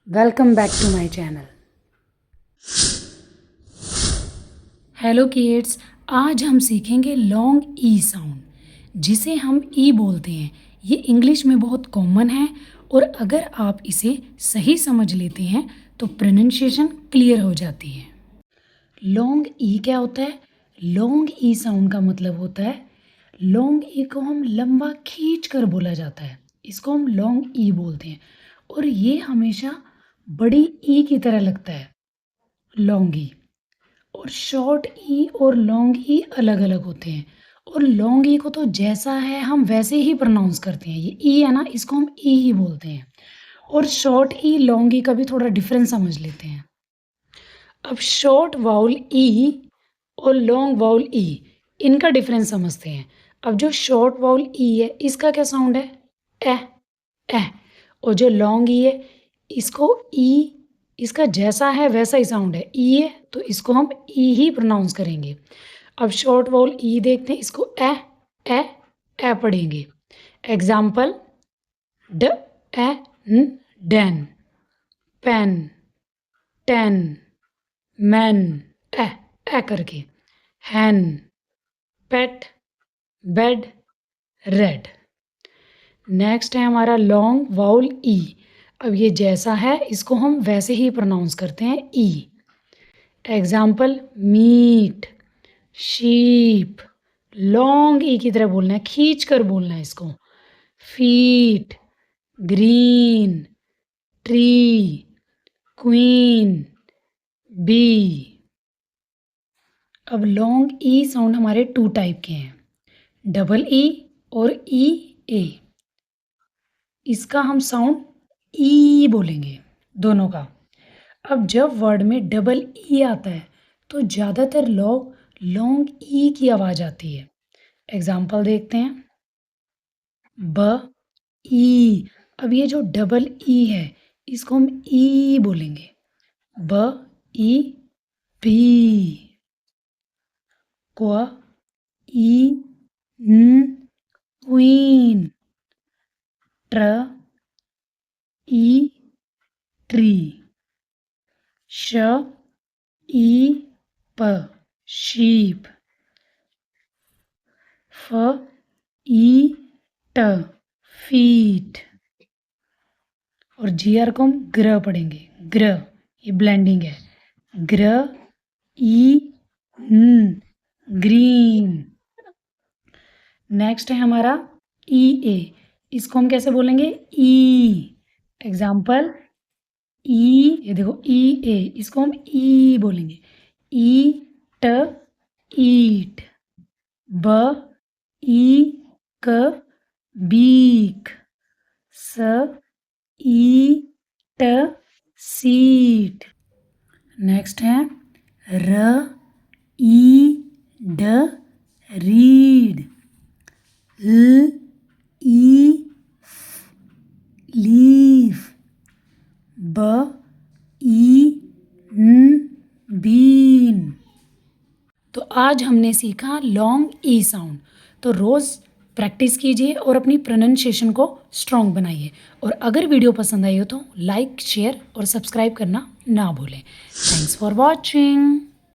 Welcome back to my channel. Hello kids, आज हम सीखेंगे लॉन्ग ई साउंड जिसे हम ई बोलते हैं। ये इंग्लिश में बहुत कॉमन है और अगर आप इसे सही समझ लेते हैं तो प्रोनाउंसिएशन क्लियर हो जाती है। लॉन्ग ई क्या होता है? लॉन्ग ई साउंड का मतलब होता है, लॉन्ग ई को हम लंबा खींच कर बोला जाता है, इसको हम लॉन्ग ई बोलते हैं और ये हमेशा बड़ी ई की तरह लगता है, लॉन्ग ई। और शॉर्ट ई और लॉन्ग ई अलग अलग होते हैं और लॉन्ग ई को तो जैसा है हम वैसे ही प्रोनाउंस करते हैं। ये ई है ना, इसको हम ई ही बोलते हैं। और शॉर्ट ई लॉन्ग ई का भी थोड़ा डिफरेंस समझ लेते हैं। अब शॉर्ट वाउल ई और लॉन्ग वाउल ई, इनका डिफरेंस समझते हैं। अब जो शॉर्ट वाउल ई है इसका क्या साउंड है? ए ए। और जो लॉन्ग ई है इसको ई, इसका जैसा है वैसा ही साउंड है, ई है तो इसको हम ई ही प्रोनाउंस करेंगे। अब शॉर्ट वाउल ई देखते हैं, इसको ए ए ए पढ़ेंगे। एग्जाम्पल ड ए न डैन, पेन, टेन, मैन, ए करके, हैन, पेट, बेड, रेड। नेक्स्ट है हमारा लॉन्ग वाउल ई। अब ये जैसा है इसको हम वैसे ही प्रोनाउंस करते हैं, E. Example meet, sheep, long E की तरह बोलना है, खींच कर बोलना है इसको। Feet, green, tree, queen, bee. अब लॉन्ग ई साउंड हमारे टू टाइप के हैं, डबल ई और ई ए। इसका हम साउंड ई बोलेंगे, दोनों का। अब जब वर्ड में डबल ई आता है तो ज़्यादातर लोग लॉन्ग ई की आवाज़ आती है। एग्जाम्पल देखते हैं, ब ई। अब ये जो डबल ई है इसको हम ई बोलेंगे, ब ई बी। क्व ई न क्वीन, ट्र ई ट्री, श ई प शीप, फ ई ट फीट। और जी आर को हम ग्र पढ़ेंगे, ग्र, ये ब्लेंडिंग है, ग्र ई न ग्रीन। नेक्स्ट है हमारा ई ए। इसको हम कैसे बोलेंगे? ई। एग्जाम्पल ई, ये देखो ई ए, इसको हम ई बोलेंगे, ई ट ईट, ब ई क बीक, स ई ट सीट। नेक्स्ट है र ई ड रीड, ल ई लीफ, ब ई न बीन। तो आज हमने सीखा लॉन्ग ई साउंड। तो रोज़ प्रैक्टिस कीजिए और अपनी प्रोनाउंसिएशन को स्ट्रॉन्ग बनाइए। और अगर वीडियो पसंद आई हो तो लाइक, शेयर और सब्सक्राइब करना ना भूलें। Thanks for watching.